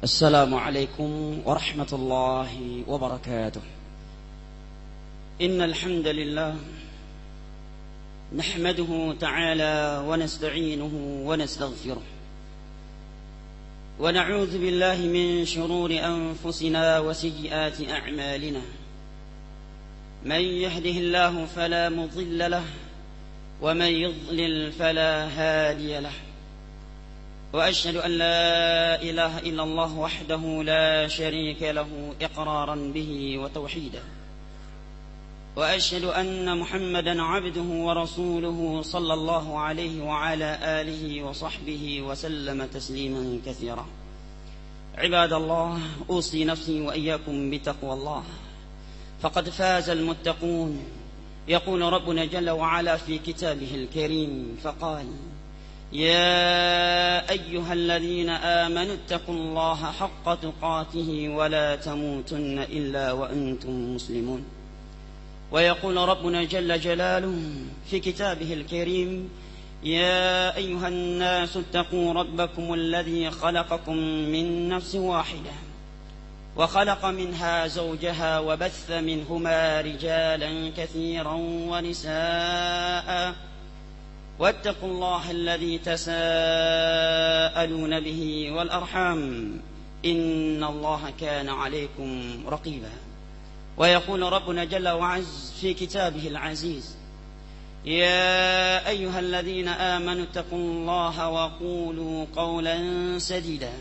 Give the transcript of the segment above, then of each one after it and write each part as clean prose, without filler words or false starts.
السلام عليكم ورحمة الله وبركاته. إن الحمد لله نحمده تعالى ونستعينه ونستغفره ونعوذ بالله من شرور أنفسنا وسيئات أعمالنا. من يهده الله فلا مضل له ومن يضلل فلا هادي له. وأشهد أن لا إله إلا الله وحده لا شريك له إقرارا به وتوحيدا. وأشهد أن محمدا عبده ورسوله صلى الله عليه وعلى آله وصحبه وسلم تسليما كثيرا. عباد الله، أوصي نفسي وإياكم بتقوى الله، فقد فاز المتقون. يقول ربنا جل وعلا في كتابه الكريم فقال: يا أيها الذين آمنوا اتقوا الله حق تقاته ولا تموتن إلا وأنتم مسلمون. ويقول ربنا جل جلاله في كتابه الكريم: يا أيها الناس اتقوا ربكم الذي خلقكم من نفس واحدة وخلق منها زوجها وبث منهما رجالا كثيرا ونساء واتقوا الله الذي تساءلون به والأرحام إن الله كان عليكم رقيبا. ويقول ربنا جل وعز في كتابه العزيز: يا أيها الذين آمنوا اتقوا الله وقولوا قولا سديدا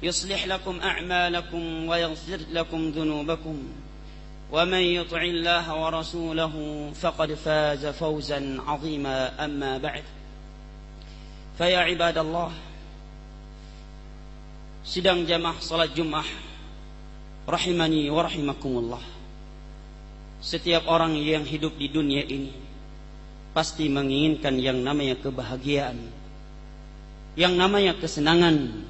يصلح لكم أعمالكم ويغفر لكم ذنوبكم ومن يطع الله ورسوله فقد فاز فوزا عظيما. أما بعد، فيا عباد الله، sidang jamaah salat Jumat rahimani wa rahimakumullah. Setiap orang yang hidup di dunia ini pasti menginginkan yang namanya kebahagiaan, yang namanya kesenangan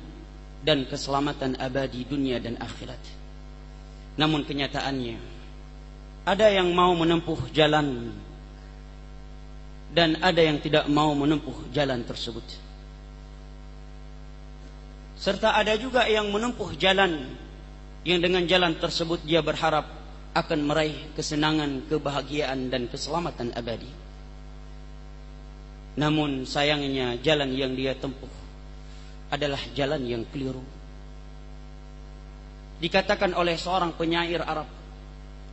dan keselamatan abadi dunia dan akhirat. Namun kenyataannya, ada yang mau menempuh jalan dan ada yang tidak mau menempuh jalan tersebut. Serta ada juga yang menempuh jalan yang dengan jalan tersebut dia berharap akan meraih kesenangan, kebahagiaan dan keselamatan abadi. Namun sayangnya jalan yang dia tempuh adalah jalan yang keliru. Dikatakan oleh seorang penyair Arab,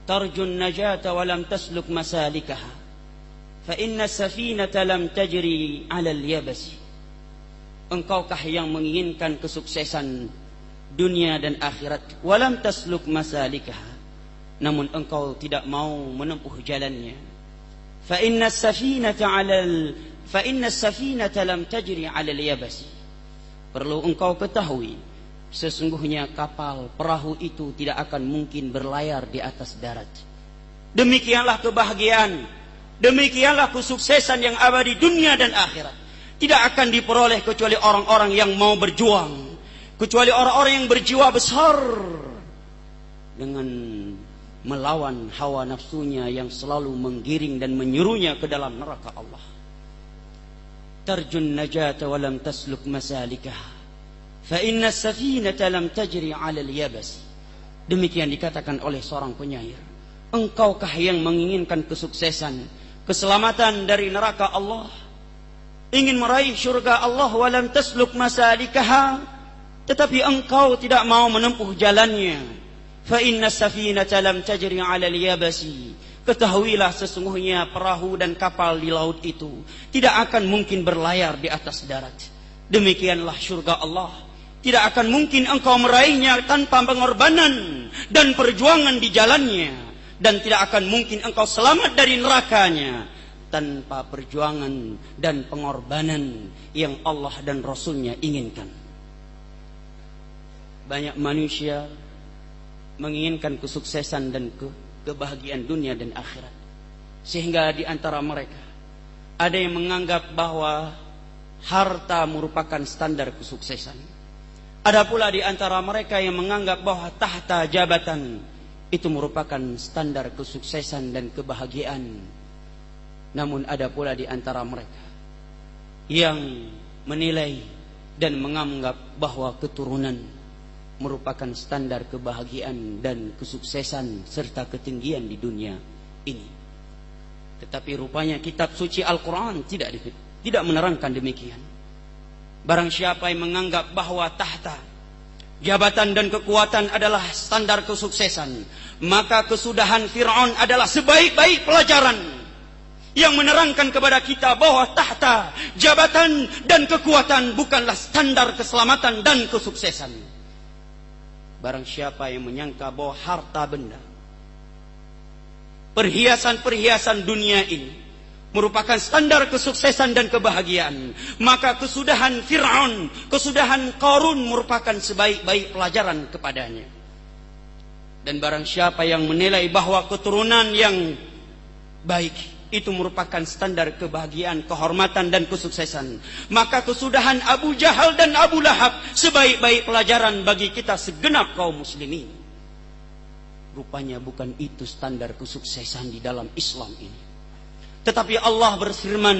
tarjun najata wa lam tasluk masalikaha fa inna safinata lam tajri 'ala al-yabasi. Engkaukah yang menginginkan kesuksesan dunia dan akhirat, wa lam tasluk masalikaha, namun engkau tidak mau menempuh jalannya. Fa inna safinata lam tajri 'ala al-yabasi. Perlu engkau ketahui, sesungguhnya kapal, perahu itu tidak akan mungkin berlayar di atas darat. Demikianlah kebahagiaan, demikianlah kesuksesan yang abadi dunia dan akhirat tidak akan diperoleh kecuali orang-orang yang mau berjuang, kecuali orang-orang yang berjiwa besar dengan melawan hawa nafsunya yang selalu menggiring dan menyuruhnya ke dalam neraka Allah. Tarjun najata wa lam tasluk masalikah fa inna safinata lam tajri 'ala al-yabas. Demikian dikatakan oleh seorang penyair. Engkaukah yang menginginkan kesuksesan, keselamatan dari neraka Allah, ingin meraih syurga Allah, wa lam tasluk masalikaha, tetapi engkau tidak mau menempuh jalannya. Fa inna safinata lam tajri 'ala al-yabasi. Ketahuilah sesungguhnya perahu dan kapal di laut itu tidak akan mungkin berlayar di atas darat. Demikianlah syurga Allah tidak akan mungkin engkau meraihnya tanpa pengorbanan dan perjuangan di jalannya, dan tidak akan mungkin engkau selamat dari nerakanya tanpa perjuangan dan pengorbanan yang Allah dan Rasulnya inginkan. Banyak manusia menginginkan kesuksesan dan kebahagiaan dunia dan akhirat, sehingga di antara mereka ada yang menganggap bahwa harta merupakan standar kesuksesan. Ada pula di antara mereka yang menganggap bahwa tahta jabatan itu merupakan standar kesuksesan dan kebahagiaan. Namun ada pula di antara mereka yang menilai dan menganggap bahwa keturunan merupakan standar kebahagiaan dan kesuksesan serta ketinggian di dunia ini. Tetapi rupanya kitab suci Al-Quran tidak menerangkan demikian. Barang siapa yang menganggap bahwa tahta, jabatan dan kekuatan adalah standar kesuksesan, maka kesudahan Fir'aun adalah sebaik-baik pelajaran yang menerangkan kepada kita bahwa tahta, jabatan dan kekuatan bukanlah standar keselamatan dan kesuksesan. Barang siapa yang menyangka bahwa harta benda, perhiasan-perhiasan dunia ini merupakan standar kesuksesan dan kebahagiaan, maka kesudahan Fir'aun, kesudahan Qarun merupakan sebaik-baik pelajaran kepadanya. Dan barang siapa yang menilai bahwa keturunan yang baik itu merupakan standar kebahagiaan, kehormatan dan kesuksesan, maka kesudahan Abu Jahal dan Abu Lahab sebaik-baik pelajaran bagi kita segenap kaum muslimin. Rupanya bukan itu standar kesuksesan di dalam Islam ini. Tetapi Allah berfirman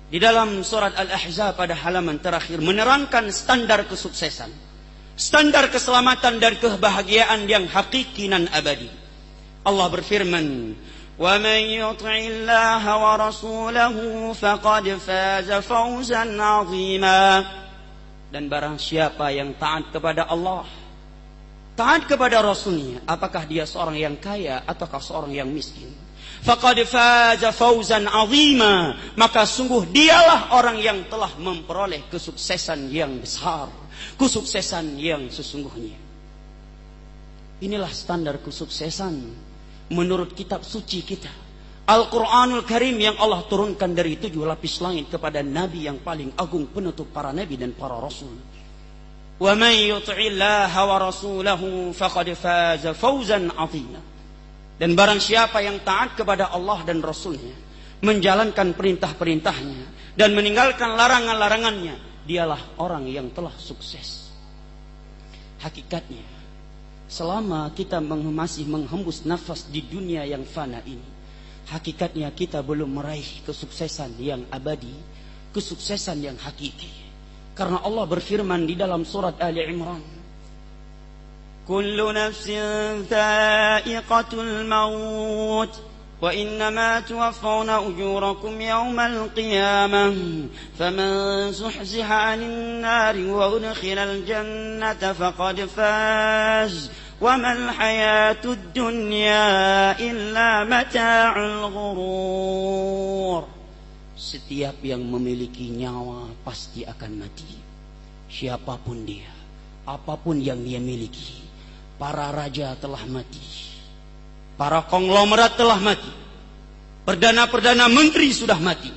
di dalam surat Al-Ahzab pada halaman terakhir menerangkan standar kesuksesan, standar keselamatan dan kebahagiaan yang hakiki dan abadi. Allah berfirman, "Wa man yuti'illaha wa rasulahu faqad faza fawzan 'azima." Dan barang siapa yang taat kepada Allah, taat kepada Rasulnya, apakah dia seorang yang kaya ataukah seorang yang miskin, faqad faza fawzan 'azima, maka sungguh dialah orang yang telah memperoleh kesuksesan yang besar, kesuksesan yang sesungguhnya. Inilah standar kesuksesan menurut kitab suci kita, Al-Quranul Karim, yang Allah turunkan dari 7 lapis langit kepada Nabi yang paling agung, penutup para Nabi dan para Rasul. Wa man yuti'illaha wa rasulahu faqad faza fawzan 'azima. Dan barang siapa yang taat kepada Allah dan Rasulnya, menjalankan perintah-perintahnya dan meninggalkan larangan-larangannya, dialah orang yang telah sukses. Hakikatnya, selama kita masih menghembus nafas di dunia yang fana ini, hakikatnya kita belum meraih kesuksesan yang abadi, kesuksesan yang hakiki. Karena Allah berfirman di dalam surat Ali Imran, "Kullu nafsin dha'iqatul maut wa innama tuwaffawna ujurakum yawmal qiyamah faman zuhziha 'anil nari wa udkhilal jannata faqad faz wa mal hayatud dunya illa mata'ul ghurur." Setiap yang memiliki nyawa pasti akan mati. Siapapun dia, apapun yang dia miliki. Para raja telah mati, para konglomerat telah mati, perdana-perdana menteri sudah mati,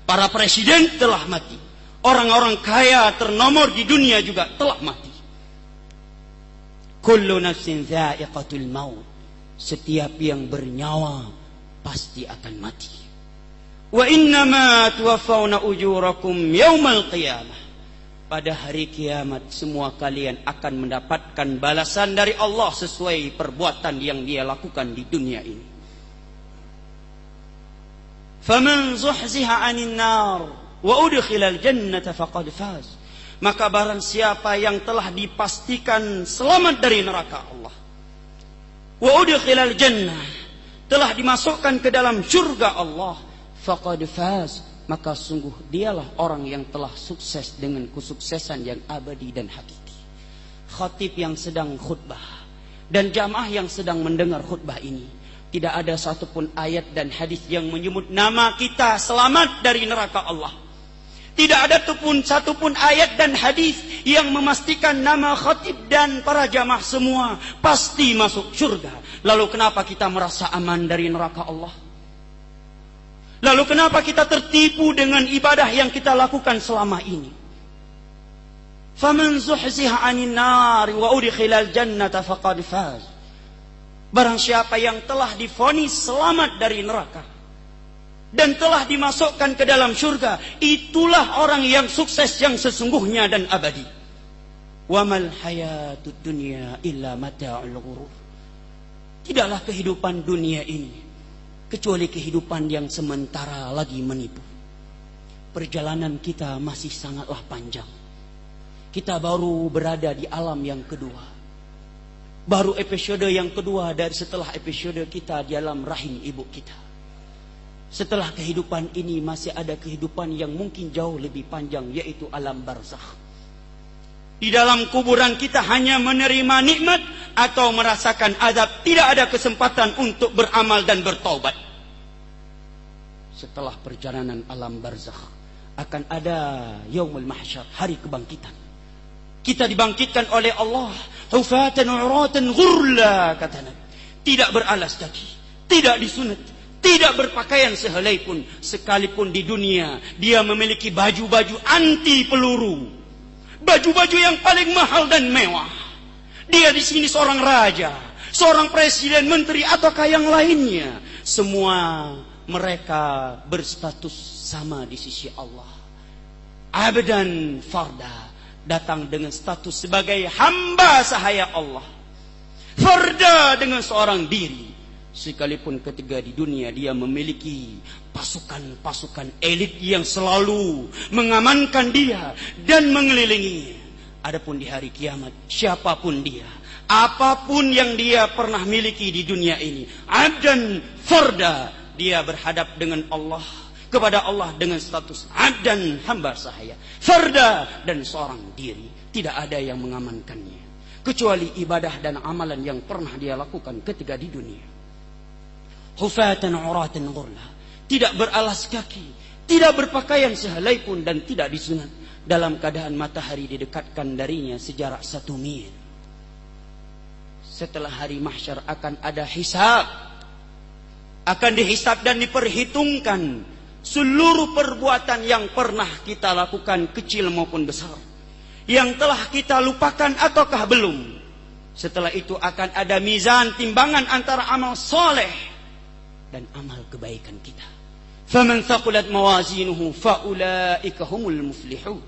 para presiden telah mati, orang-orang kaya ternomor di dunia juga telah mati. Kullu nafsin dha'iqatul maut. Setiap yang bernyawa pasti akan mati. Wa innama tuwaffawna ujurakum yaumal qiyamah. Pada hari kiamat semua kalian akan mendapatkan balasan dari Allah sesuai perbuatan yang dia lakukan di dunia ini. Faman zuhziha 'anil nar wa udkhilal jannata faqad faz. Maka barang siapa yang telah dipastikan selamat dari neraka Allah, wa udkhilal jannah, telah dimasukkan ke dalam surga Allah, faqad faz, maka sungguh dialah orang yang telah sukses dengan kesuksesan yang abadi dan hakiki. Khatib yang sedang khutbah dan jamaah yang sedang mendengar khutbah ini, tidak ada satupun ayat dan hadis yang menyebut nama kita selamat dari neraka Allah. Tidak ada satupun ayat dan hadis yang memastikan nama khatib dan para jamaah semua pasti masuk surga. Lalu kenapa kita merasa aman dari neraka Allah? Lalu kenapa kita tertipu dengan ibadah yang kita lakukan selama ini? Faman zuhziha 'anil nar wa udkhilal jannata faqad faz. Barang siapa yang telah divonis selamat dari neraka dan telah dimasukkan ke dalam surga, itulah orang yang sukses yang sesungguhnya dan abadi. Wa mal hayatud dunya illa mata'ul ghurur. Tidaklah kehidupan dunia ini kecuali kehidupan yang sementara lagi menipu. Perjalanan kita masih sangatlah panjang. kita baru berada di alam yang kedua. Baru episode yang kedua dari setelah episode kita di alam rahim ibu kita. Setelah kehidupan ini masih ada kehidupan yang mungkin jauh lebih panjang, yaitu alam barzakh. Di dalam kuburan kita hanya menerima nikmat atau merasakan azab. Tidak ada kesempatan untuk beramal dan bertaubat. Setelah perjalanan alam barzakh akan ada yaumul mahsyar, hari kebangkitan. Kita dibangkitkan oleh Allah hufatan uratan ghurla, kata Nabi. Tidak beralas kaki, tidak disunat, tidak berpakaian sehelai pun. Sekalipun di dunia dia memiliki baju-baju anti peluru, baju-baju yang paling mahal dan mewah. Dia di sini seorang raja, seorang presiden, menteri, ataukah yang lainnya. Semua mereka berstatus sama di sisi Allah. Abdan farda, datang dengan status sebagai hamba sahaya Allah. Farda, dengan seorang diri. Sekalipun ketika di dunia dia memiliki pasukan-pasukan elit yang selalu mengamankan dia dan mengelilingi. Adapun di hari kiamat, siapapun dia, apapun yang dia pernah miliki di dunia ini, abdan farda, dia berhadap dengan Allah, kepada Allah dengan status abdan, hamba sahaya, farda, dan seorang diri. Tidak ada yang mengamankannya kecuali ibadah dan amalan yang pernah dia lakukan ketika di dunia. Hufatan uratan ghurla, tidak beralas kaki, tidak berpakaian sehelai pun, dan tidak disunat, dalam keadaan matahari didekatkan darinya sejarak 1 mil. Setelah hari mahsyar akan ada hisab, akan dihisab dan diperhitungkan seluruh perbuatan yang pernah kita lakukan, kecil maupun besar, yang telah kita lupakan ataukah belum. Setelah itu akan ada mizan, timbangan antara amal soleh dan amal kebaikan kita. Faman thaqulat mawazinuhu faulaika humul muflihun.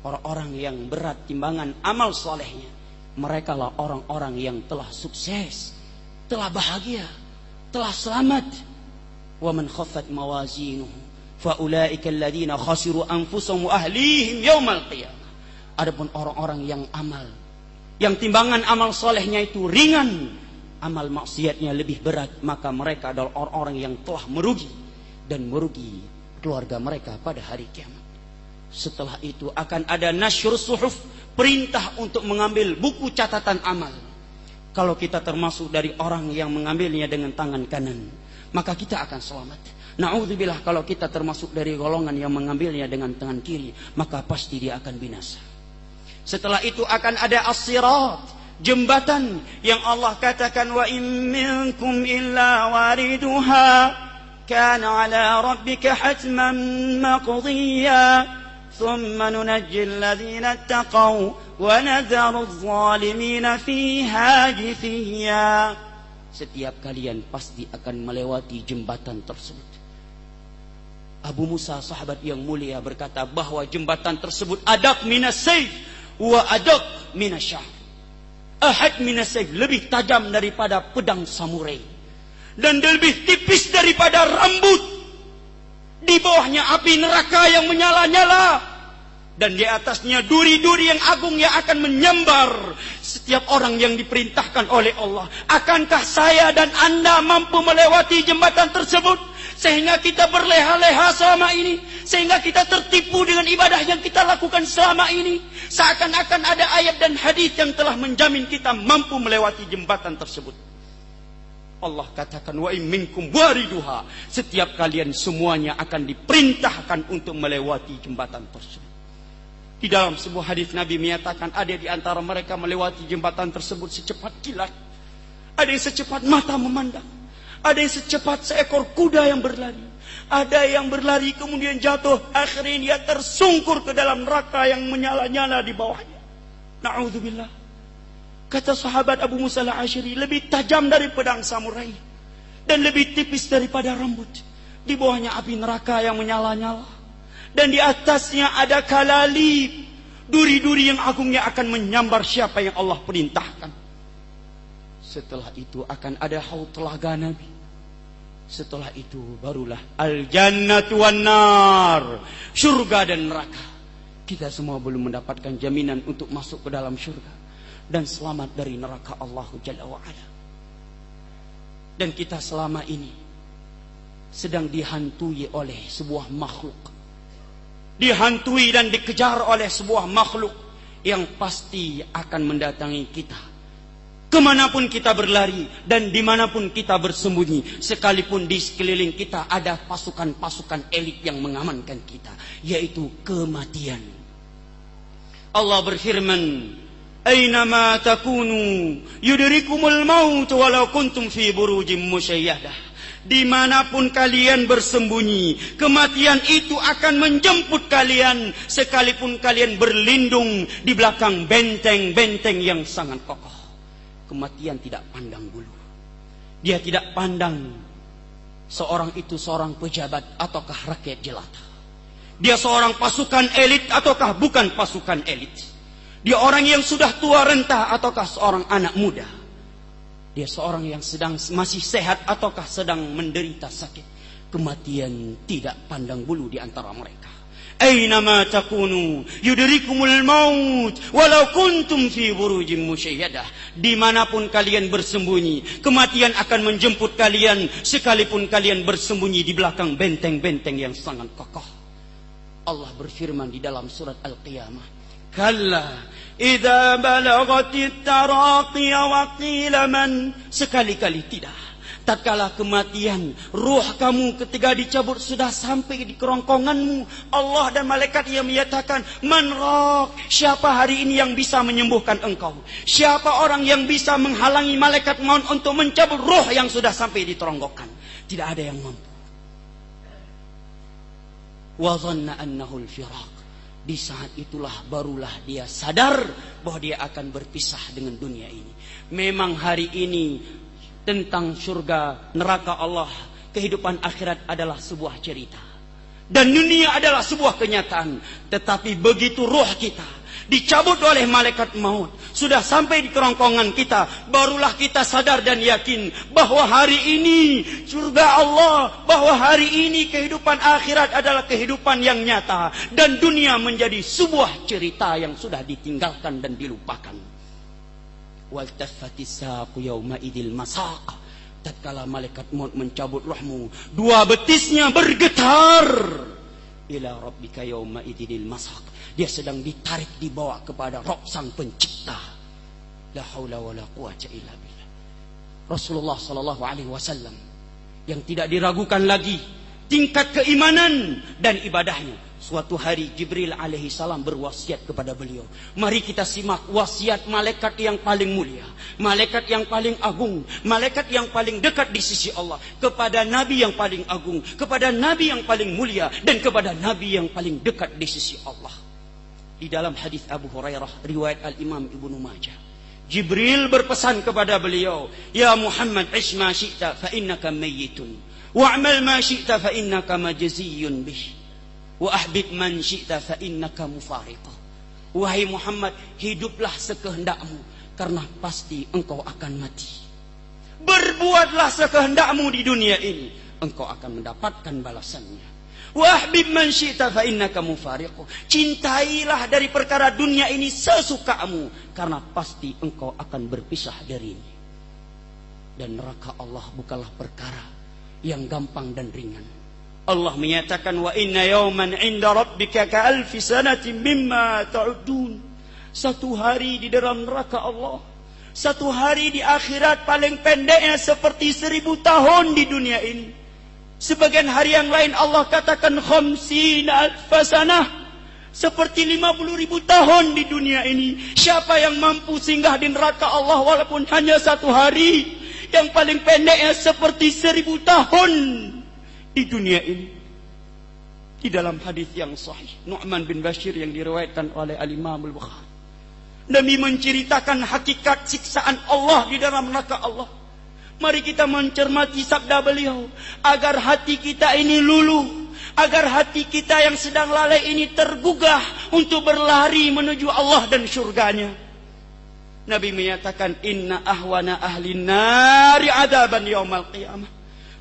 Orang-orang yang berat timbangan amal solehnya, mereka lah orang-orang yang telah sukses, telah bahagia, telah selamat. Wa man khaffat mawazinuhu faulaika alladziina khasiru anfusahum wa ahlihim yaumal qiyamah. Adapun orang-orang yang amal, yang timbangan amal solehnya itu ringan, amal maksiatnya lebih berat, maka mereka adalah orang-orang yang telah merugi dan merugi keluarga mereka pada hari kiamat. Setelah itu akan ada nasyrus suhuf, perintah untuk mengambil buku catatan amal. Kalau kita termasuk dari orang yang mengambilnya dengan tangan kanan, maka kita akan selamat. Na'udzubillah, kalau kita termasuk dari golongan yang mengambilnya dengan tangan kiri, maka pasti dia akan binasa. Setelah itu akan ada as-sirat, jembatan yang Allah katakan wa in minkum illa wariduha kana ala rabbika hatman maqdiya thumma nunajji alladhina ittaqaw wa nadharu adh-dhalimina fiha jithiya. Setiap kalian pasti akan melewati jembatan tersebut. Abu Musa, sahabat yang mulia, berkata bahwa jembatan tersebut adaq minas sayf wa adaq minas syah. Ahad minas sayf, lebih tajam daripada pedang samurai, dan lebih tipis daripada rambut. Di bawahnya api neraka yang menyala-nyala, dan di atasnya duri-duri yang agung yang akan menyambar setiap orang yang diperintahkan oleh Allah. Akankah saya dan Anda mampu melewati jembatan tersebut sehingga kita berleha-leha selama ini, sehingga kita tertipu dengan ibadah yang kita lakukan selama ini, seakan-akan ada ayat dan hadis yang telah menjamin kita mampu melewati jembatan tersebut? Allah katakan wa in minkum wariduha, setiap kalian semuanya akan diperintahkan untuk melewati jembatan tersebut. Di dalam sebuah hadis Nabi menyatakan ada di antara mereka melewati jembatan tersebut secepat kilat, ada yang secepat mata memandang, ada yang secepat seekor kuda yang berlari, ada yang berlari kemudian jatuh, akhirnya dia tersungkur ke dalam neraka yang menyala-nyala di bawahnya. Na'udzubillah. Kata sahabat Abu Musa al-Asy'ari, lebih tajam dari pedang samurai dan lebih tipis daripada rambut. Di bawahnya api neraka yang menyala-nyala, dan di atasnya ada kalalib, duri-duri yang agungnya akan menyambar siapa yang Allah perintahkan. Setelah itu akan ada haud telaga Nabi. Setelah itu barulah al-jannatu wan nar, surga dan neraka. Kita semua belum mendapatkan jaminan untuk masuk ke dalam surga dan selamat dari neraka Allah Jalla wa'ala. Dan kita selama ini sedang dihantui oleh sebuah makhluk, dihantui dan dikejar oleh sebuah makhluk yang pasti akan mendatangi kita kemanapun kita berlari dan dimanapun kita bersembunyi, sekalipun di sekeliling kita ada pasukan-pasukan elit yang mengamankan kita, yaitu kematian. Allah berfirman, "Aynama takunu yudrikumul maut walau kuntum fi burujim musyayyadah." Dimanapun kalian bersembunyi, kematian itu akan menjemput kalian, sekalipun kalian berlindung di belakang benteng-benteng yang sangat kokoh. Kematian tidak pandang bulu. Dia tidak pandang seorang itu seorang pejabat ataukah rakyat jelata. Dia seorang pasukan elit ataukah bukan pasukan elit. Dia orang yang sudah tua renta ataukah seorang anak muda. Dia seorang yang masih sehat ataukah sedang menderita sakit. Kematian tidak pandang bulu di antara mereka. Aynama takunu yudrikumul maut walau kuntum fi burujim musyayyadah. Dimanapun kalian bersembunyi, kematian akan menjemput kalian, sekalipun kalian bersembunyi di belakang benteng-benteng yang sangat kokoh. Allah berfirman di dalam surat Al-Qiyamah, "Kalla idza balagatit taraqi wa qila man." Sekali-kali tidak. Tatkala kematian, ruh kamu ketika dicabut sudah sampai di kerongkonganmu, Allah dan malaikat yang menyatakan, "Man raq?" Siapa hari ini yang bisa menyembuhkan engkau? Siapa orang yang bisa menghalangi malaikat maut untuk mencabut ruh yang sudah sampai di kerongkongan? Tidak ada yang mampu. Wa dhanna annahu al-firaq. Di saat itulah barulah dia sadar bahwa dia akan berpisah dengan dunia ini. Memang hari ini tentang surga, neraka Allah, kehidupan akhirat adalah sebuah cerita. Dan dunia adalah sebuah kenyataan. Tetapi begitu ruh kita dicabut oleh malaikat maut, sudah sampai di kerongkongan kita, barulah kita sadar dan yakin bahwa hari ini surga Allah, bahwa hari ini kehidupan akhirat adalah kehidupan yang nyata, dan dunia menjadi sebuah cerita yang sudah ditinggalkan dan dilupakan. Waltaffatis saqu yauma idil masaq. Tatkala malaikat maut mencabut rohmu, dua betisnya bergetar. Ila rabbika yauma idil masaq. Dia sedang ditarik, dibawa kepada Rabb sang pencipta. La haula wala quwata illa billah. Rasulullah sallallahu alaihi wasallam yang tidak diragukan lagi tingkat keimanan dan ibadahnya. Suatu hari Jibril alaihi salam berwasiat kepada beliau. Mari kita simak wasiat malaikat yang paling mulia, malaikat yang paling agung, malaikat yang paling dekat di sisi Allah, kepada nabi yang paling agung, kepada nabi yang paling mulia, dan kepada nabi yang paling dekat di sisi Allah. Di dalam hadis Abu Hurairah riwayat Al-Imam Ibnu Majah, Jibril berpesan kepada beliau, "Ya Muhammad, ish ma syi'ta fa innaka mayyitun, wa'mal ma syi'ta fa innaka majziyun bih. Wa ahbib man syi'ta fa innaka mufariqah." Wahai Muhammad, hiduplah sekehendakmu karena pasti engkau akan mati. Berbuatlah sekehendakmu di dunia ini, engkau akan mendapatkan balasannya. Wa ahbib man syi'ta fa innaka mufariqah. Cintailah dari perkara dunia ini sesukamu karena pasti engkau akan berpisah darinya. Dan neraka Allah bukanlah perkara yang gampang dan ringan. Allah menyatakan, "Wa inna yawman 'inda rabbika ka'alfi sanatin mimma ta'udun." Satu hari di dalam neraka Allah, satu hari di akhirat paling pendeknya seperti 1000 tahun di dunia ini. Sebagian hari yang lain Allah katakan khamsina alfa sanah, seperti 50.000 tahun di dunia ini. Siapa yang mampu singgah di neraka Allah walaupun hanya satu hari, yang paling pendeknya seperti 1000 tahun di dunia ini? Di dalam hadis yang sahih Nu'man bin Bashir yang diriwayatkan oleh Al-Imam Al-Bukhari, Nabi menceritakan hakikat siksaan Allah di dalam neraka Allah. Mari kita mencermati sabda beliau agar hati kita ini luluh, agar hati kita yang sedang lalai ini tergugah untuk berlari menuju Allah dan syurganya. Nabi menyatakan, "Inna ahwana ahli nari adaban yaumal qiyamah."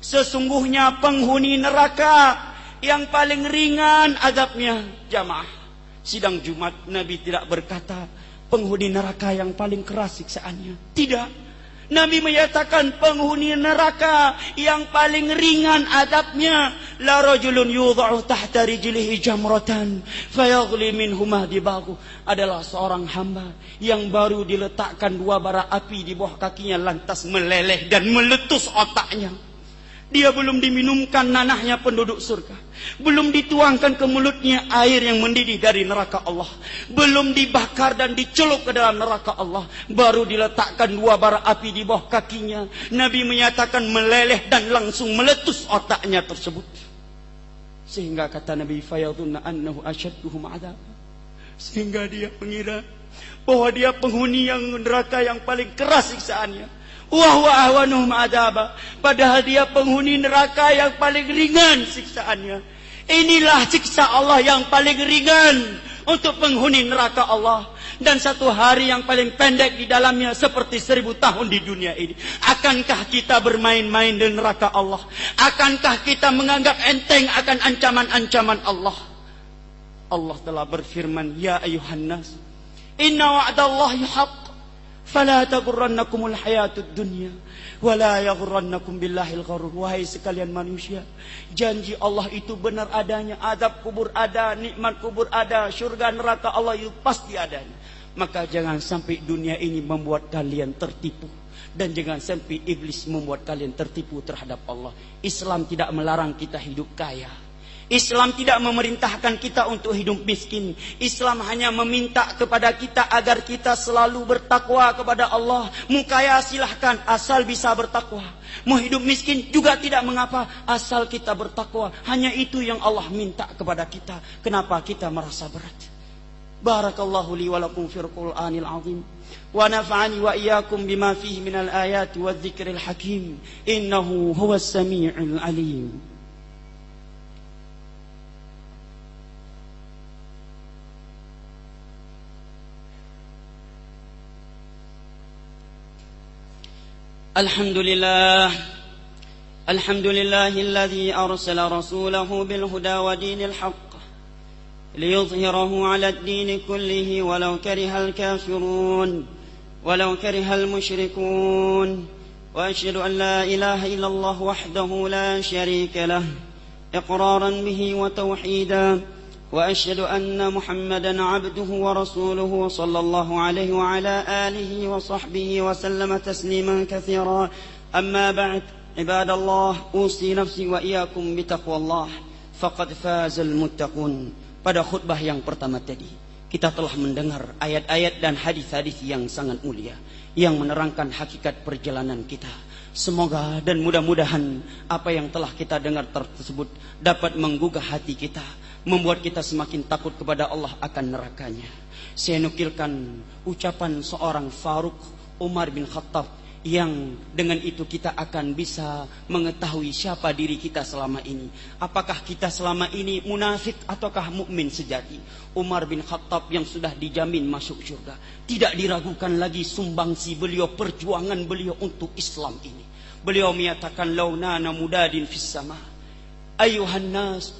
Sesungguhnya penghuni neraka yang paling ringan azabnya, jamaah, sidang Jumat, Nabi tidak berkata penghuni neraka yang paling keras siksaannya. Tidak. Nabi menyatakan penghuni neraka yang paling ringan adabnya. La rajulun yudha'u tahta rijlihi jamratan fayaghli minhuma dibaghu. Adalah seorang hamba yang baru diletakkan 2 bara api di bawah kakinya, lantas meleleh dan meletus otaknya. Dia belum diminumkan nanahnya penduduk surga, belum dituangkan ke mulutnya air yang mendidih dari neraka Allah, belum dibakar dan dicelup ke dalam neraka Allah, baru diletakkan 2 bara api di bawah kakinya. Nabi menyatakan meleleh dan langsung meletus otaknya tersebut. Sehingga kata Nabi, fayadhunna annahu ashadduhum adab, sehingga dia mengira bahwa dia penghuni yang neraka yang paling keras siksaannya. Wa huwa ahwanuhum adaba, padahal dia penghuni neraka yang paling ringan siksaannya. Inilah siksa Allah yang paling ringan untuk penghuni neraka Allah. Dan 1 hari yang paling pendek di dalamnya seperti 1000 tahun di dunia ini. Akankah kita bermain-main di neraka Allah? Akankah kita menganggap enteng akan ancaman-ancaman Allah? Allah telah berfirman, ya ayuhan nas, inna wa'dallahi haqq, fala taghurrannakumul hayatud dunya wala yaghurrannakum billahil gharur. Wahai sekalian manusia, janji Allah itu benar adanya. Azab kubur ada, nikmat kubur ada, surga neraka Allah itu pasti adanya. Maka jangan sampai dunia ini membuat kalian tertipu, dan jangan sampai iblis membuat kalian tertipu terhadap Allah. Islam tidak melarang kita hidup kaya. Islam tidak memerintahkan kita untuk hidup miskin. Islam hanya meminta kepada kita agar kita selalu bertakwa kepada Allah. Mau kaya silahkan, asal bisa bertakwa. Mau hidup miskin juga tidak mengapa, asal kita bertakwa. Hanya itu yang Allah minta kepada kita. Kenapa kita merasa berat? Barakallahu li wa lakum fil Qur'anil azim, wa nafa'ani wa iyyakum bima fihi minal ayati wadh-dhikril hakim. Innahu huwas sami'ul alim. Alhamdulillah, alhamdulillahilladzi arsala rasulahu bil huda wa dinil haqq liyudhhirahu 'ala ad-din kullihi walau karihal kafirun walau karihal musyrikun. Wa asyhadu an la ilaha illallah wahdahu la syarika lah iqraran bihi wa tauhidan. وأشهد أن محمدا عبده ورسوله صلى الله عليه وعلى آله وصحبه وسلم تسليما كثيرا. أما بعد، عباد الله، أوصي نفسي وإياكم بتقوى الله فقد فاز المتقون. Pada khutbah yang pertama tadi, kita telah mendengar ayat-ayat dan hadis-hadis yang sangat mulia yang menerangkan hakikat perjalanan kita. Semoga dan mudah-mudahan apa yang telah kita dengar tersebut dapat menggugah hati kita, membuat kita semakin takut kepada Allah akan nerakanya. Saya nukilkan ucapan seorang Faruq Umar bin Khattab, yang dengan itu kita akan bisa mengetahui siapa diri kita selama ini. Apakah kita selama ini munafik ataukah mukmin sejati? Umar bin Khattab yang sudah dijamin masuk surga, tidak diragukan lagi sumbangsi beliau, perjuangan beliau untuk Islam ini. Beliau menyatakan, launana mudadin fis sama, ayuhan nas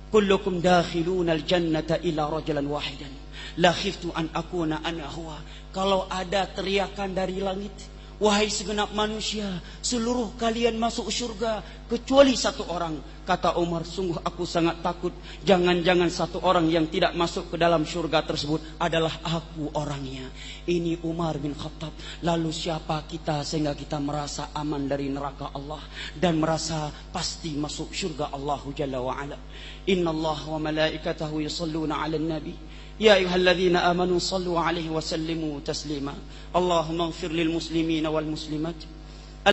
kullukum dakhiluna al-jannata illa rajulan wahidan la khiftu an akuna ana huwa. Kalau ada teriakan dari langit, wahai segenap manusia, seluruh kalian masuk surga kecuali 1 orang. Kata Umar, sungguh aku sangat takut, jangan-jangan 1 orang yang tidak masuk ke dalam surga tersebut adalah aku orangnya. Ini Umar bin Khattab. Lalu siapa kita sehingga kita merasa aman dari neraka Allah dan merasa pasti masuk surga Allah Jalla wa'ala. Inna Allah wa malaikatahu yusalluna ala nabi, ya ayyuhalladzina amanu sallu alaihi wa sallimu taslima. Allahumma ighfir lil muslimina wal muslimat